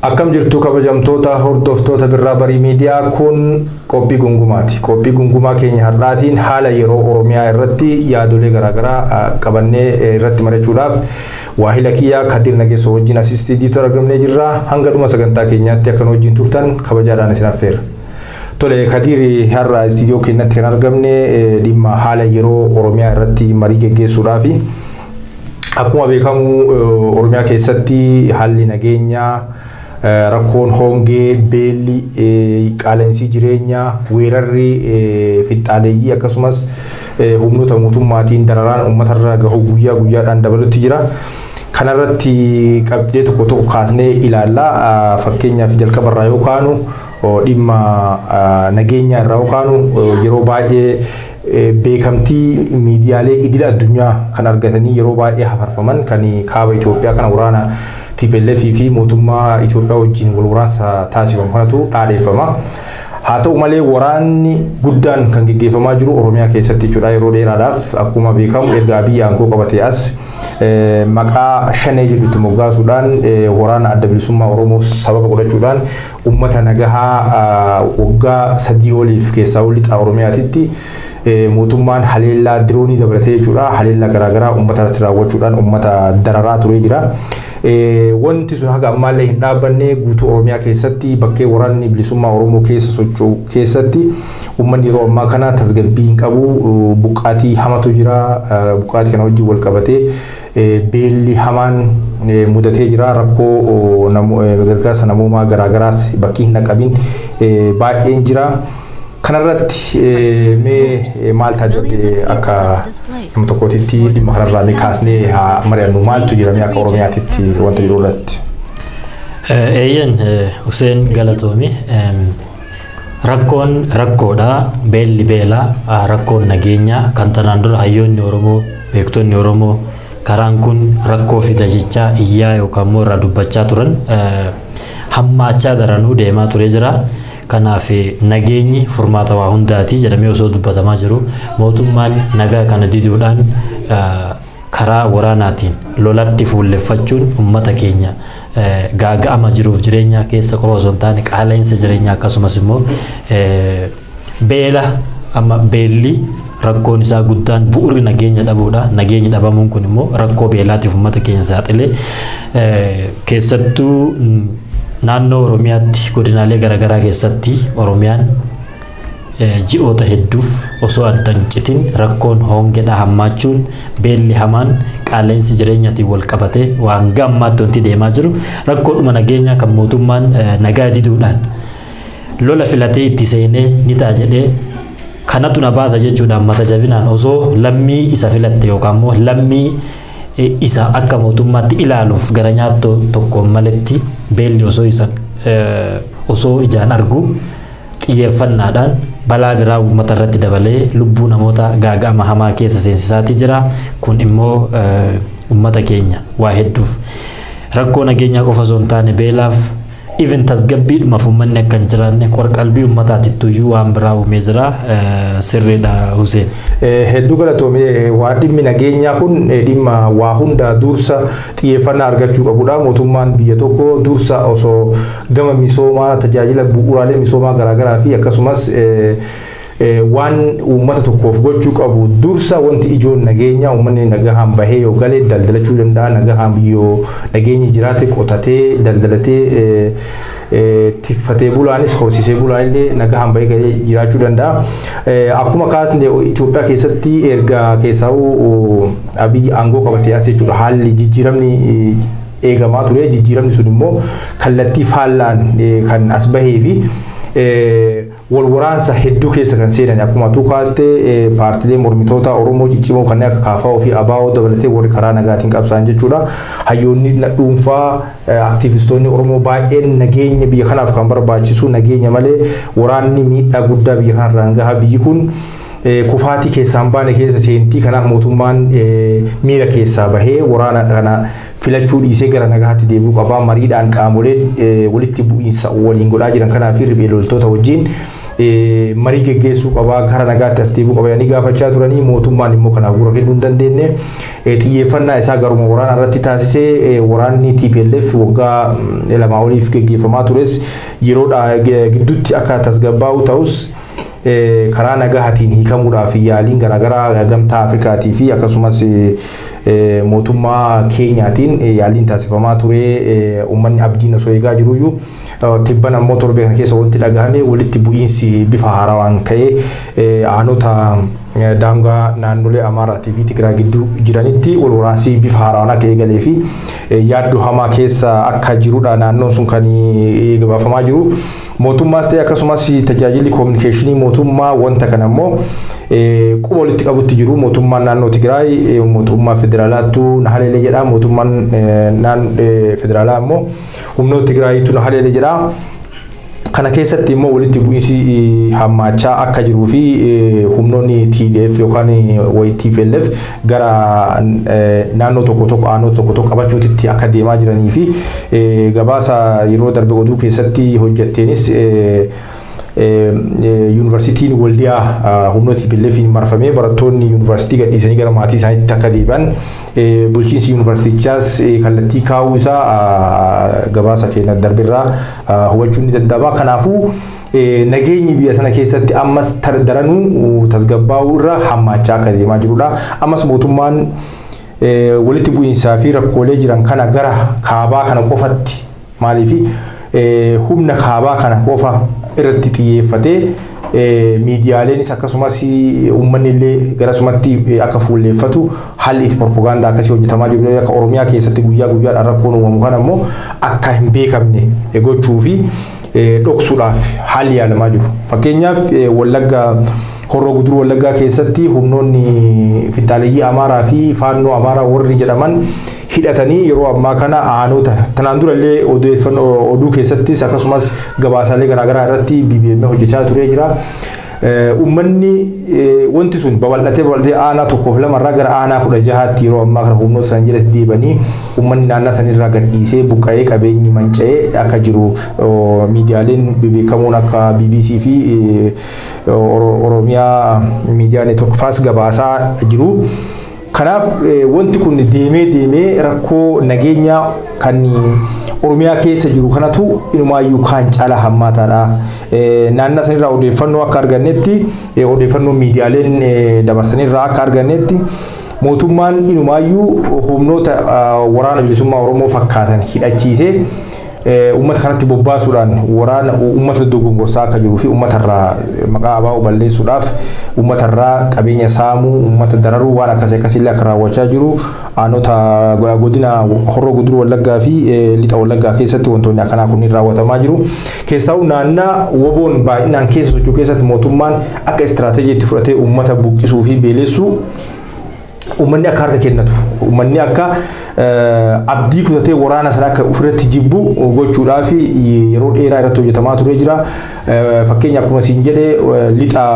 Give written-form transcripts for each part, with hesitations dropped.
Akkam jirtu kabajamtoota hordoftoota Birraa Barii Miidiyaa kun qophii gungumaati. Qophii gungumaa keenya har'aatiin haala yeroo Oromiyaa irratti yaadolee garaagaraa qabannee irratti mari'achuudhaaf waahila kiyyaa Kadir Nageessoo wajjin asistiidiitu argamnee jirra. Hanga dhuma sagantaa keenyaatti akka nu wajjin turtan kabajaadhaan isin affeera. Tole Kadir har'a istiidiyoo keenyatti kan argamne dhimma haala yeroo Oromiyaa irratti marii geggeessuudhaafi akkuma beekamu Oromiyaa keessatti haalli nageenyaa rakkoon hongee beelli qaala'insi jireenyaa weerarri fixaaleeyyii akkasumas humnoota mootummaatiin dararaan uummatarra gahu guyyaa guyyaadhaan dabalutti jira. Kanarratti qabxee tokko tokko kaasnee ilaallaa. Fakkeenyaaf jalqabarraa yoo kaanu dhimma nageenyaa irraa yoo kaanu yeroo baay'ee beekamtii miidiyaalee idil addunyaa kan argatanii yeroo baay'ee hafarfaman kan kaaba Itoophiyaa kana waraana TPLF fi mootummaa Itoophiyaa wajjin wal waraansa taasifamu kanatu dhaadheeffama. Haa ta'u malee waraanni guddaan kan gaggeeffamaa jiru Oromiyaa keessatti jechuudha. Yeroo dheeraadhaaf akkuma beekamu erga Abiyyi aangoo qabatee as maqaa shanee jedhutti moggaasuudhaan waraana adda bilisummaa Oromoo sababa godhachuudhaan uummata nagahaa waggaa 3 oliif keessaa lixa Oromiyaatitti mootummaan haleellaa diroonii dabalatee jechuudha. Haleellaa garaagaraa uummata irratti raawwachuudhaan uummata dararaa turee jira. Wanti sun haga ammaallee hin dhaabbanne guutuu Oromiyaa keessatti bakkee waraanni bilisummaa Oromoo keessa socho'u keessatti uummanni yeroo ammaa kana tasgabbii hin qabu. Buqqaatii hamatu jira. Buqqaatii kana wajjin wal qabatee beelli hamaan mudatee jira. Rakkoo gargaarsa namoomaa garaagaraas bakkii hin dhaqqabin baay'een jira. Kanarratti mee maal tajaajillee akka nama tokkootitti dhimma kanarraa mee kaasnee haa mari'annu maaltu jira mee akka Oromiyaatitti wanta jiru irratti. Eeyyan Hussein Galatoomi rakkoon rakkoodha beelli beelaa rakkoon nageenyaa kan tanaan dura hayyoonni Oromoo beektonni Oromoo karaan kun rakkoo fida jechaa iyyaa yookaan immoo irraa dubbachaa turan hammaachaa daranuu deemaa ture jira. Kanaaf nageenyi furmaata waa hundaati jedhamee osoo dubbatamaa jiru mootummaan nagaa kana diduudhaan karaa waraanaatiin lolatti fuulleffachuun uummata keenya gaaga'ama jiruuf jireenya keessa qofa osoo hin taane qaala'insa jireenyaa akkasumas immoo beela amma beelli rakkoon isaa guddaan bu'uurri nageenya dhabuudha. Nageenyi dhabamuun kun immoo rakkoo beelaatiif uummata keenya saaxilee keessattuu naannoo Oromiyaatti godinaalee garaagaraa keessatti Oromiyaan ji'oota hedduuf osoo addan citin rakkoon hongeedha hammaachuun beelli hamaan qaala'insi jireenyaatiin wal qabatee waan gammaatti wanti deemaa jiru rakkoodhuma nageenyaa kan mootummaan nagaa diduudhaan lola filatee itti seenee ni ta'a jedhee kanatu na baasa jechuudhaan mata jabinaan osoo lammii isa filatte yookaan immoo lammii isa akka mootummaatti ilaaluuf gara nyaattoo tokkoon maletti beelli osoo ijaan argu xiyyeeffannaadhaan balaa biraa uummata irratti dabalee lubbuu namoota gaaga'ama hamaa keessa seensisaati jira. Kun immoo uummata keenya waa hedduuf rakkoo nageenyaa qofa osoo hin taane beelaaf even tasgabbiidhumaaf uummanni akka hin jiraanne qorqalbii uummataatittuyyu waan biraa uumee jira. Sirriidha Hussein. Hedduu galatoomee waan dhimmi nageenyaa kun dhimma waa hunda dursa xiyyeeffannaa argachuu qabudha. Mootummaan biyya tokko dursa osoo gama misoomaa tajaajila bu'uuraalee misoomaa garaagaraa fi akkasumas waan uummata tokkoof gochuu qabu dursa wanti ijoon nageenya uummanni nagahaan bahee yoo galee daldalachuu danda'a. Nagahaan yoo nageenyi jiraate qotatee daldalatee tikfatee bulaanis horsiisee bulaanillee nagahaan bahee galee jiraachuu danda'a. Akkuma kaasne Itoophiyaa keessatti erga keessaa'uu Abiyyi aangoo qabatee as jechuudha haalli jijjiiramni eegamaa ture. Jijjiiramni sun immoo kallattii faallaan kan as bahee fi wal waraansa hedduu keessa kan seenan akkuma tu kaaste paartilee mormitoota Oromoo ciccimoo kanneen akka KFO fi ABO dabalatee warri karaa nagaatiin qabsaan jechuudha. Hayyoonni dhuunfaa aktivistoonni Oromoo baay'een nageenya biyya kanaaf kan barbaachisu nageenya malee waraanni miidhaa guddaa biyya kanarraan gaha. Biyyi kun kufaatii keessaan baane keessa seentii kanaaf mootummaan miira keessaa bahee waraana kana filachuu dhiisee gara nagaatti deebi'uu qaba. Mariidhaan qaamolee walitti bu'iinsa waliin godhaa jiran kanaaf riphee loltoota wajjin marii geggeessuu qaba gara nagaatti as deebi'uu qaba yani gaafachaa turanii mootummaan immoo kanaaf gurra kennuu hin dandeenye xiyyeeffannaa isaa garuma waraana irratti taasisee waraanni TPLF waggaa lamaa oliif geggeeffamaa tures yeroodha gidduutti akka tasgabbaa'u ta'us karaa nagaatiin hiikamuudhaaf yaaliin garaagaraa gamtaa Afrikaatii fi akkasumas mootummaa Keenyaatiin yaaliin taasifamaa ture uummanni abdiin osoo eegaa jiruyyuu tibban ammoo torbee kana keessa wanti dhagahame walitti bu'iinsi bifa haarawaan ka'ee aanota daangaa naannolee Amaaraatii fi Tigraay gidduu jiranitti wal waraansi bifa haaraan akka eegalee fi yaaddoo hamaa keessa akka jirudha naannoon sun kan gabaafamaa jiru. Mootummaas ta'e akkasumas tajaajilli koominikeeshinii mootummaa wanta kana ammoo quba walitti qabutti jiru. Mootummaan naannoo Tigraay mootummaa federaalaatu na haleelee jedha. Mootummaan federaalaa ammoo humnoota Tigraayitu na haleelee jedha. Kana keessatti immoo walitti bu'iinsi hammaachaa akka jiruu fi humnoonni TDF yookaan TPLF gara naannoo tokko aanota tokko qabachuutti akka deemaa jiranii fi gabaasa yeroo darbe oduu keessatti hojjetteenis yuunivarsiitiin Waldiyaa humnoota TPLFiin marfamee barattoonni yuunivarsiitii gadhiisanii gara maatii isaaniitti akka deebi'an bulchiinsi yuunivarsiitichaas kallattii kaa'uu isaa gabaasa keenya darbirraa hubachuun ni danda'ama. Kanaafuu nageenyi biyya sana keessatti ammas daranuu tasgabbaa'uu irra hammaachaa akka deemaa jirudha. Ammas mootummaan walitti bu'iinsaa fi rakkoolee jiran kana gara kaabaa kana qofatti maaliif humna kaabaa kana qofa irratti xiyyeeffatee miidiyaaleenis akkasumas uummanni illee garasumatti akka fuulleeffatu haalli itti propagaandaa akkasii hojjetamaa jiru. Akka Oromiyaa keessatti guyyaa guyyaadhaan rakkoon uumamu kana immoo akka hin beekamne gochuu fi dhoksuudhaaf haalli yaalamaa jiru. Fakkeenyaaf Wallaggaa Horroo Guduruu Wallaggaa keessatti humnoonni finxaaleeyyii Amaaraa fi faannoo Amaaraa warri jedhaman hidhatanii yeroo ammaa kana aanota tanaan dura illee oduu keessattis akkasumas gabaasaalee garaagaraa irratti BBM hojjechaa turee jira. Uummanni wanti sun babal'atee aanaa tokkoof lamarraa gara aanaa 16tti yeroo ammaa kana humnoota san jalatti deebanii uummanni naannoo sanirraa gadhiisee buqqa'ee qabeenyi manca'ee akka jiru miidiyaaleen beekamoon akka BBC fi Oromiyaa Miidiyaa Neetwork faas gabaasaa jiru. Kanaaf wanti kun deemee rakkoo nageenyaa kan Oromiyaa keessa jiru kanatu inumaayyuu kaan caalaa hammaataadha. Naannoo sanirraa odeeffannoo akka argannetti odeeffannoo miidiyaaleen dabarsanirraa akka argannetti mootummaan inumaayyuu humnoota waraana bilisummaa Oromoo fakkaatan hidhachiisee uummata kanatti bobbaasuudhaan waraana uummata dogongorsaa akka jiruu fi uummatarraa maqaa ABO balleessuudhaaf uummatarraa qabeenya saamuu uummata dararuu waan akkasii akka raawwachaa jiru aanota godina Horroo Guduruu Wallaggaa fi Lixa Wallaggaa keessatti wantoonni akkanaa kunniin raawwatamaa jiru. Keessaa naannaa woboon baay'inaan keessa socho'u keessatti mootummaan akka istiraateejiitti fudhatee uummata buqqisuu fi beelessuu uummanni akka harka kennatu uummanni akka abdii kutatee waraana sana akka ofirratti jibbu gochuudhaaf yeroo dheeraa irratti hojjetamaa turee jira. Fakkeenyaaf akkuma siin jedhee lixa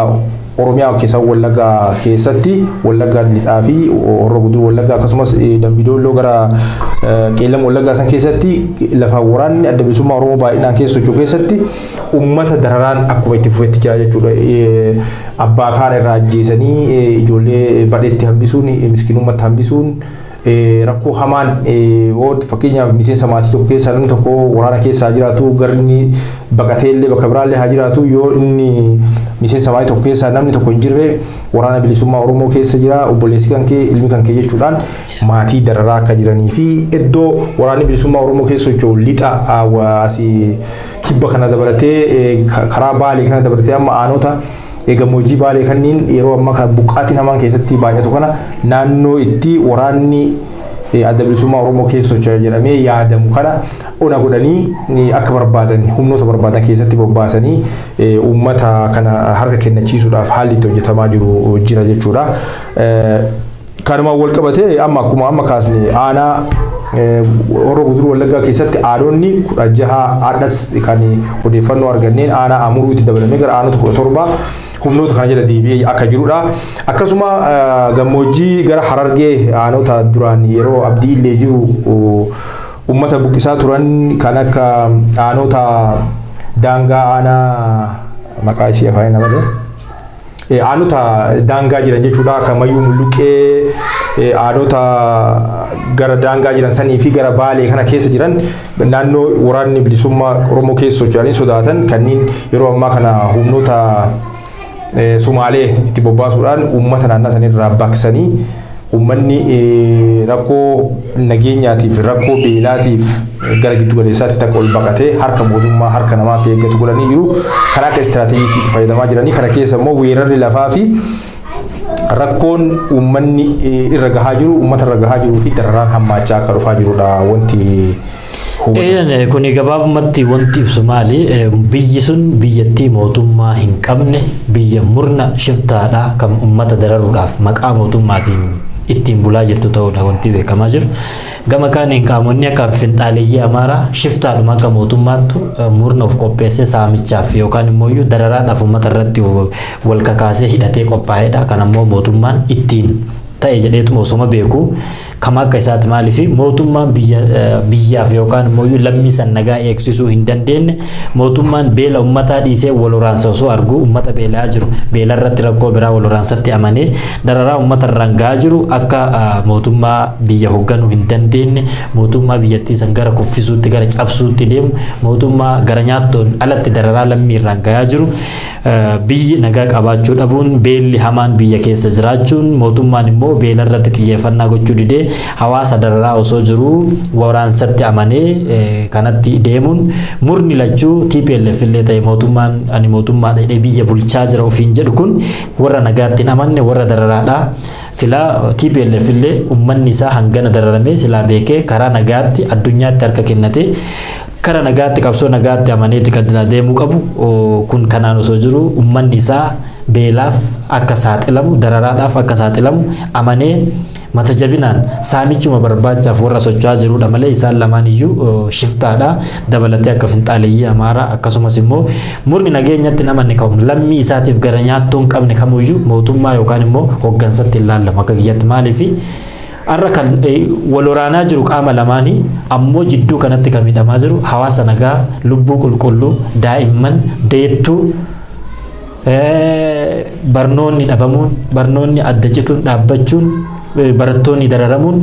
Oromiyaa keessa Wallaggaa keessatti Wallaggaa lixaa fi Horroo Guduruu Wallaggaa akkasumas Dambidolloo gara Qeellam Wallaggaa san keessatti lafa waraanni adda bilisummaa Oromoo baay'inaan keessa socho'u keessatti uummata dararaan akkuma itti fufetti jira jechuudha. Abbaa fi haadha irraa ajjeesanii ijoollee badheetti hambisuun miskiinummaatti hambisuun rakkoo hamaan fakkeenyaaf miseensa maatii tokko keessa namni tokko waraana keessa jiraatu garni baqatee illee bakka biraallee haa jiraatu yoo inni miseensa maatii tokko keessa namni tokko hin jirre waraana bilisummaa Oromoo keessa jira obboleessi kan kee ilmi kan kee jechuudhaan maatii dararaa akka jiranii fi iddoo waraanni bilisummaa Oromoo keessa socho'u lixa asii kibba kana dabalatee karaa Baalee kana dabalatee amma aanota gammoojjii Baalee kanneen yeroo ammaa kana buqqaatiin hamaan keessatti baay'atu kana naannoo itti waraanni adda bilisummaa Oromoo keessa socho'u jedhamee yaadamu kana ona godhanii akka barbaadan humnoota barbaadan keessatti bobbaasanii uummata kana harka kennachiisuudhaaf haalli itti hojjetamaa jiru jira jechuudha. Kanumaan wal qabatee amma kaasne aanaa Horroo Guduruu Wallaggaa keessatti aanonni 16 addas kan odeeffannoo arganneen aanaa Amuruu itti dabalamee gara aanota 17 humnoota kana jala deebi'ee akka jirudha. Akkasuma gammoojjii gara Harargee aanota duraan yeroo abdii illee jiru uummata buqqisaa turan kan akka aanota daangaa aanaa maqaa ishee faayina malee. Aanota daangaa jiran jechuudha akkamayyuu mulluqee aanota gara daangaa jiran sanii fi gara baalee kana keessa jiran naannoo waraanni bilisummaa Oromoo keessa socho'anii sodaatan kanneen yeroo ammaa kana humnoota Sumaalee itti bobbaasuudhaan uummata naannoo sanirraa baksanii ummanni rakkoo nageenyaatiif rakkoo beelaatiif gara giddu galeessaatti takka ol baqatee harka mootummaa harka namaatti eeggatu godhanii jiru kan akka istiraateejiitti itti fayyadamaa jiranii kana keessa immoo weerarri lafaa fi rakkoon ummanni irra gahaa jiru uummata irra gahaa jiruu fi dararaan hammaachaa akka dhufaa jirudha wanti kuni gabaabumatti wanti ibsu maali biyyi sun biyyattii mootummaa hin qabne biyya murna shiftaadha kan uummata dararuudhaaf maqaa mootummaatiin ittiin bulaa jirtu ta'uudha wanti beekamaa jiru. Gama kaaniin qaamonni akka finxaaleeyyii Amaaraa shiftaadhuma akka mootummaattu murna of qopheessee saamichaaf yookaan immoo dararaadhaaf uummata irratti wal kakaasee hidhatee qophaa'edha. Kan ammoo mootummaan ittiin ta'e jedheetuma osoma beeku kama akka isaatti maaliif mootummaan biyyaaf yookaan immoo lammii san nagaa eegsisuu hin dandeenye mootummaan beela uummataa dhiisee wal waraansa osoo argu uummata beelaa jiru beela irratti rakkoo biraa wal waraansatti amanee dararaa uummata irraan gahaa jiru akka mootummaa biyya hoogganuu hin dandeenye mootummaa biyyattii san gara kuffisuutti gara cabsuutti deemu mootummaa gara nyaattoon alatti dararaa lammii irraan gahaa jiru biyyi nagaa qabaachuu dhabuun beelli hamaan biyya keessa jiraachuun mootummaan immoo beela irratti xiyyeeffannaa gochuu didee hawaasa dararaa osoo jiru waraansatti amanee kanatti deemuun murni lachuu TPLF illee ta'e mootummaan ani mootummaa dhedhee biyya bulchaa jira ofiin jedhu kun warra nagaatti hin amanne warra dararaadha sila TPLF illee ummanni isaa hangana dararame sila beekee karaa nagaatti addunyaatti harka kennate kara nagaatti qabsoo nagaatti amaneeti kan deemuu qabu kun kanaan osoo jiru ummanni isaa beelaaf akka saaxilamu dararaadhaaf akka saaxilamu amanee mata jabinaan saamichuma barbaachaaf warra socho'aa jirudha malee isaan lamaan iyyuu shiftaadha dabalatee akka finxaaleeyyii Amaaraa akkasumas immoo murni nageenyatti namanne ka'u lammii isaatiif gara nyaattuu hin qabne kamuyyuu mootummaa yookaan immoo hooggansatti hin laallamu akka biyyatti maaliifi arra kan wal waraanaa jiru qaama lamaanii ammoo jidduu kanatti kan miidhamaa jiru hawaasa nagaa lubbuu qulqulluu daa'imman deettuu barnoonni dhabamuun barnoonni adda cituun dhaabbachuun barattoonni dararamuun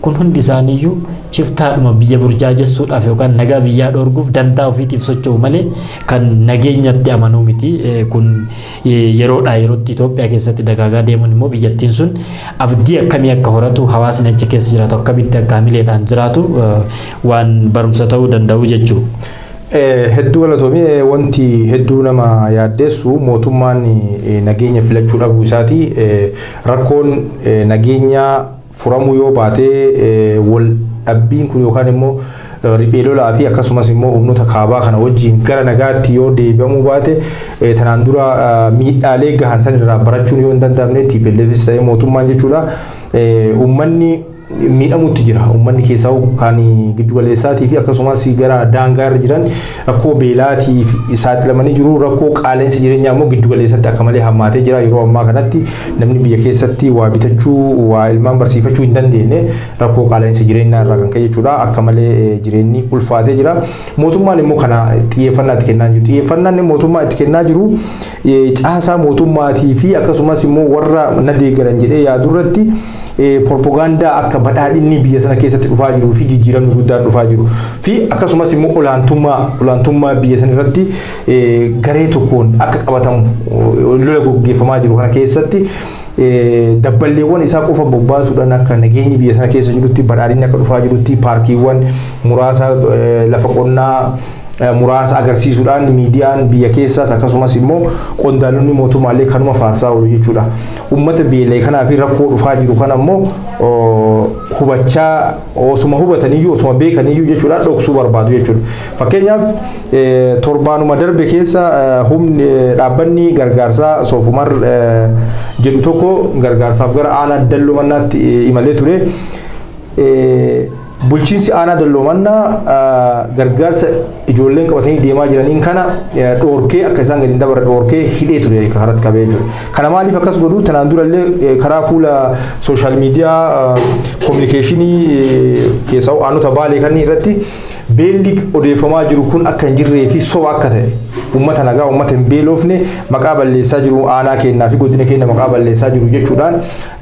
kun hundi isaaniiyyuu shiftaadhuma biyya burjaajessuudhaaf yookaan nagaa biyyaa dhoorguuf dantaa ofiitiif socho'u malee kan nageenyatti amanuu miti kun yeroodhaa yerootti Itoophiyaa keessatti dagaagaa deemuun immoo biyyattiin sun abdii akkamii akka horatu hawaasni achi keessa jiraatu akkamitti akka hamileedhaan jiraatu waan barumsa ta'uu danda'u jechuudha. Hedduu galatoomii wanti hedduu nama yaaddeessu mootummaan nageenya filachuu dhabuu isaati rakkoon nageenya furamuu yoo baatee wal dhabbiin kun yookaan immoo riphee lolaa fi akkasumas immoo humnoota kaabaa kana wajjin gara nagaatti yoo deebi'amuu baate tanaan dura miidhaalee gahan san irraa barachuun yoo hin danda'amne TPLFs ta'ee mootummaan jechuudha uummanni miidhamutti jira uummanni keessaa kan giddu galeessaatii fi akkasumas gara daangaa irra jiran rakkoo beelaatiif saaxilamanii jiru rakkoo qaala'insa jireenyaa immoo giddu galeessatti akka malee hammaatee jira yeroo ammaa kanatti namni biyya keessatti waa bitachuu waa ilmaan barsiifachuu hin dandeenye rakkoo qaala'insa jireenyaa irraa kan ka'e jechuudha akka malee jireenyi ulfaatee jira mootummaan immoo kana xiyyeeffannaa itti kennaa jiru xiyyeeffannaan mootummaa itti kennaa jiru caasaa mootummaatii fi akkasumas immoo warra na deeggaran jedhee yaadurratti propaganda akka badhaadhinni biyya sana keessatti dhufaa jiru fi jijjiiramni guddaan dhufaa jiru fi akkasumas immoo olaantummaa biyya sana irratti garee tokkoon akka qabatamu lola gaggeeffamaa jiru kana keessatti dabballeewwan isaa qofa bobbaasuudhaan akka nageenyi biyya sana keessa jirutti badhaadhinni akka dhufaa jirutti paarkiiwwan muraasa lafa qonnaa muraasa agarsiisuudhaan miidiyaan biyya keessaas akkasumas immoo qondaalonni mootummaalee kanuma faarsaa oolu jechuudha. Uummata beelee kanaa fi rakkoo dhufaa jiru kana immoo hubachaa osuma hubataniyyuu osuma beekaniyyuu jechuudha dhoksuu barbaadu jechuudha. Fakkeenyaaf torbaanuma darbe keessa humni dhaabbanni gargaarsaa Soofumar jedhu tokko gargaarsaaf gara aanaa Dalloomannaatti imalee ture. Bulchiinsi aanaa Dalloomanaa gargaarsa ijoolleen qabatanii deemaa jiraniin kana dhoorkee akka isaan gadi hin dabarre dhoorkee hidhee ture karatti qabee jiru. Kana maaliif akkas godhu tanaan durallee karaa fuula sooshaal miidiyaa koominikeeshinii keessaa aanota baalee kanneen irratti beelli odeeffamaa jiru kun akka hin jirree fi soba akka ta'e uummata nagaa uummata hin beelofne maqaa balleessaa jiru aanaa kennaa fi godina keenya maqaa balleessaa jiru jechuudhaan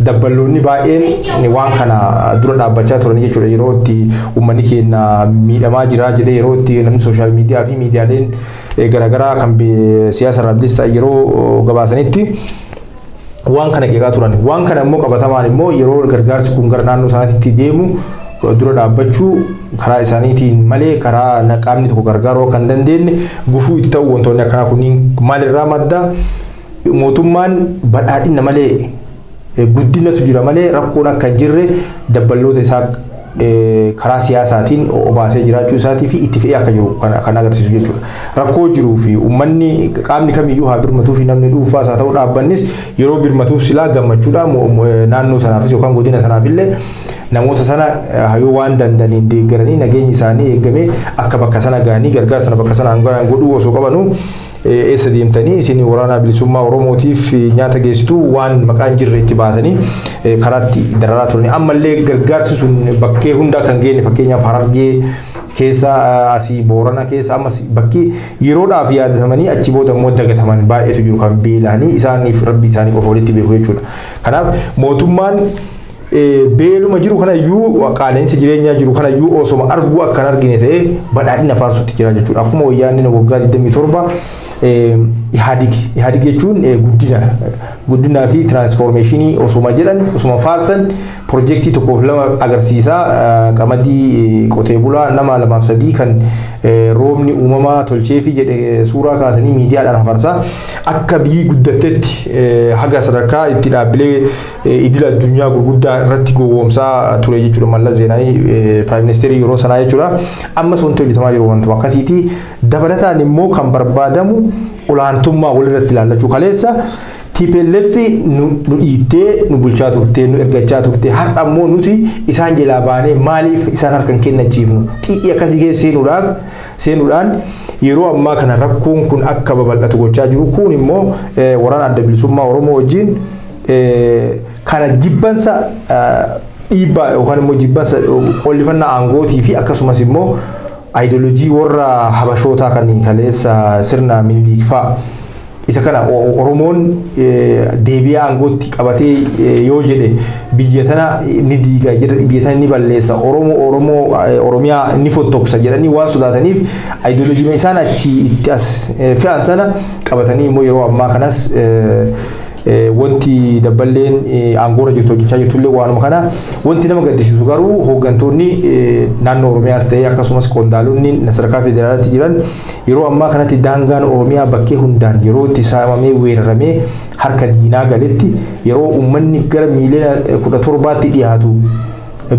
dabballoonni baay'een waan kana dura dhaabbachaa turan jechuudha yeroo itti uummanni keenya miidhamaa jira jedhee yeroo itti namni sooshaal miidiyaa fi miidiyaaleen garaagaraa kan siyaasa irraa bilisa ta'an yeroo gabaasanitti waan kana qeeqaa turan waan kana immoo qabatamaan immoo yeroo gargaarsi kun gara naannoo sanaatti deemu dura dhaabbachuu karaa isaaniitiin malee karaa qaamni tokko gargaaruu kan dandeenye gufuu itti ta'u wantoonni akkanaa kunniin maalirraa madda mootummaan badhaadhina malee guddinatu jira malee rakkoon akka hin jirre dabballoota isaa karaa siyaasaatiin obaasee jiraachuu isaatii fi itti fe'ee akka jiru kan agarsiisu jechuudha. Rakkoo jiruu fi uummanni qaamni kamiyyuu haa birmatuu fi namni dhuunfaas haa ta'u dhaabbannis yeroo birmatuuf silaa gammachuudhaan naannoo sanaafis yookaan godina sanaafillee namoota sana yoo waan dandaniin deeggaranii nageenyi isaanii eegamee akka bakka sana gahanii gargaarsa sana bakka sanaan godhuu osoo qabanuu eessa deemtanii isin waraana bilisummaa Oromootiif nyaata geessitu waan maqaan jirre itti baasanii karaatti dararaa turan ammallee gargaarsi sun bakkee hundaa kan geenne fakkeenyaaf Harargee keessa asii Boorana keessa ammas bakki yeroodhaaf yaadatamanii achi booda immoo dagataman baay'eetu jiru kan beelanii isaaniif rabbi isaanii qofa walitti beeku jechuudha. Kanaaf mootummaan beeluma jiru kanayyuu qaala'insa jireenyaa jiru kanayyuu osoma arguu akkan argine ta'ee badhaadhina faarsutti jira jechuudha. Akkuma wayyaanni waggaa 27 Ihaadig jechuun guddinaa fi tiraansfoormeeshinii osuma jedhan osuma faarsan piroojeektii tokkoof lama agarsiisaa qamadii qotee bulaa nama lamaaf sadii kan roobni uumamaa tolchee fi jedhe suuraa kaasanii miidiyaadhaan hafarsaa akka biyyi guddattetti haga sadarkaa itti dhaabbilee idil addunyaa gurguddaa irratti gowwoomsaa ture jechuudha. Mallas Zeenaawii Piraayim Ministeerii yeroo sanaa jechuudha. Ammas wanti hojjetamaa jiru wanta akkasiiti. Dabalataan immoo kan barbaadamu olaantummaa walirratti ilaallachuu kaleessa TPLF nu dhiittee nu bulchaa turtee nu ergachaa turtee har'a ammoo nuti isaan jalaa baanee maaliif isaan harkan kennachiifnu xiqqii akkasii keessa seenuudhaan yeroo ammaa kana rakkoon kun akka babal'atu gochaa jiru kun immoo waraana adda bilisummaa Oromoo wajjin kana jibbansa dhiibbaa yookaan immoo jibbansa qollifannaa aangootii fi akkasumas immoo ideolojii warra habashootaa kan kaleessa sirna Minilikfaa isa kana Oromoon deebi'ee aangootti qabatee yoo jedhe biyya tana ni diiga biyya tana ni balleessa Oromiyaa ni fottoksa jedhanii waan sodaataniif ideolojii isaan achi itti as fe'an sana qabatanii immoo yeroo ammaa kanas wanti dabballeen aangoora jirtu hojjechaa jirtullee waanuma kana wanti nama gaddisiisu garuu hooggantoonni naannoo Oromiyaas ta'ee akkasumas qondaalonni sadarkaa federaalaatti jiran yeroo ammaa kanatti daangaan Oromiyaa bakkee hundaan yeroo itti saamamee weeraramee harka diinaa galetti yeroo uummanni gara miiliyoona 17tti dhiyaatu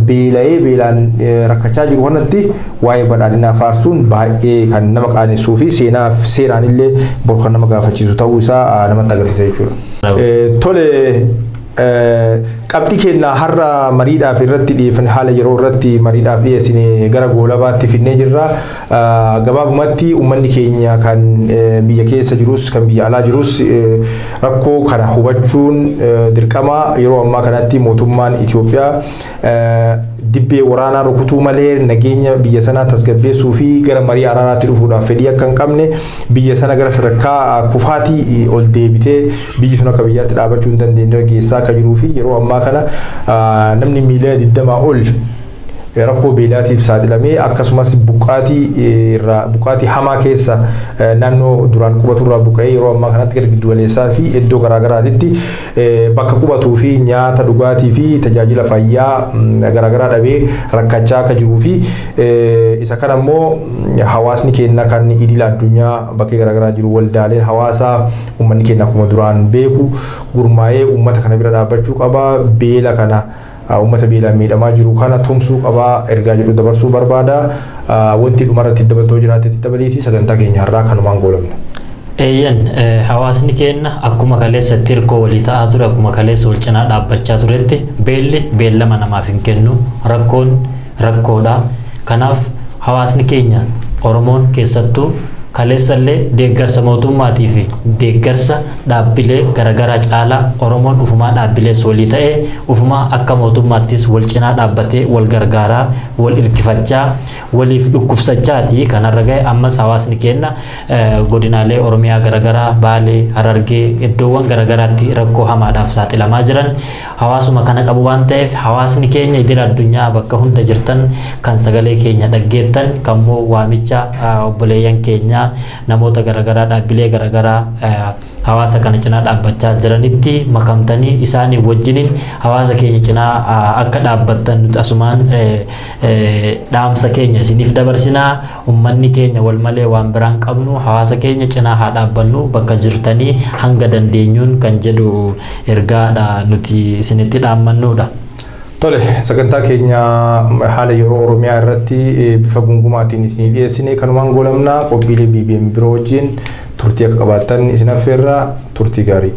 beelaan rakkachaa jiru kanatti waa'ee badhaadhinaa faarsuun baay'ee kan nama qaanessuu fi seeraan illee bor kan nama gaafachiisu ta'uu isaa namatti agarsiisa jechuudha. Tole qabxii keenya har'a mariidhaaf irratti dhiyeeffame haala yeroo irratti mariidhaaf dhiyeessine gara goolabaatti finnee jirra. Gabaabumatti uummanni keenya kan biyya keessa jirus kan biyya alaa jirus rakkoo kana hubachuun dirqama. Yeroo ammaa kanatti mootummaan Itoophiyaa dibbee waraanaa rukutuu malee nageenya biyya sanaa tasgabbeessuu fi gara marii araaraatti dhufuudhaaf fedhii akka hin qabne biyya sana gara sadarkaa kufaatii ol deebitee biyyi sun akka biyyaatti dhaabachuu hin dandeenye geessaa akka jiruu fi yeroo ammaa kana namni miiliyoona 20 ol rakkoo beelaatiif saaxilamee akkasumas buqqaatii hamaa keessa naannoo duraan qubaturraa buqqa'ee yeroo ammaa kanatti gara giddugaleessaa fi iddoo garaagaraatitti bakka qubatuu fi nyaata dhugaatii fi tajaajila fayyaa garaagaraa dhabee rakkachaa akka jiruu fi isa kana immoo hawaasni keenya kan idil addunyaa bakkee garaagaraa jiru waldaaleen hawaasaa uummanni keenya akkuma duraan beeku gurmaa'ee uummata kana bira dhaabbachuu qaba. Beela kana uummata beelaan miidhamaa jiru kana tumsuu qabaa ergaa jedhu dabarsuu barbaada. Wanti dhumarratti dabaltoo jiraatetti dabaliiti sagantaa keenya har'aa kanumaan goolabna. Eeyyan hawaasni keenya akkuma kaleessatti hirkoo walii ta'aa ture akkuma kaleessa wal cinaa dhaabbachaa turetti beelli beellama namaaf hin kennu rakkoon rakkoodha. Kanaaf hawaasni keenya Oromoon keessattuu kaleessallee deeggarsa mootummaatii fi deeggarsa dhaabbilee garaagaraa caalaa Oromoon ufumaa dhaabbilee solii ta'ee ufumaa akka mootummaattis wal cinaa dhaabbatee wal gargaaraa wal irkifachaa waliif dhukkubsachaati kanarra ga'e ammas hawaasni keenya godinaalee Oromiyaa garaagaraa Baalee Harargee iddoowwan garaagaraatti rakkoo hamaadhaaf saaxilamaa jiran hawaasuma kana qabu waan ta'eef hawaasni keenya idil addunyaa bakka hunda jirtan kan sagalee keenya dhaggeettan kammoo waamicha obboleeyyan keenya namoota garaagaraa dhaabbilee garaagaraa hawaasa kana cinaa dhaabbachaa jiranitti makamtanii isaanii wajjiniin hawaasa keenya cinaa akka dhaabbattan nuti asumaan dhaamsa keenya isiniif dabarsinaa ummanni keenya wal malee waan biraan qabnu hawaasa keenya cinaa haa dhaabbannu bakka jirtanii hanga dandeenyuun kan jedhu ergaadha nuti isinitti dhaammannuudha. Tole sagantaa keenya haala yeroo Oromiyaa irratti bifa gungumaatiin isin dhiyeessine kanumaan goolabna qophiilee BBM biroo wajjin turtii akka qabaattan isin affeerra turtii gaarii.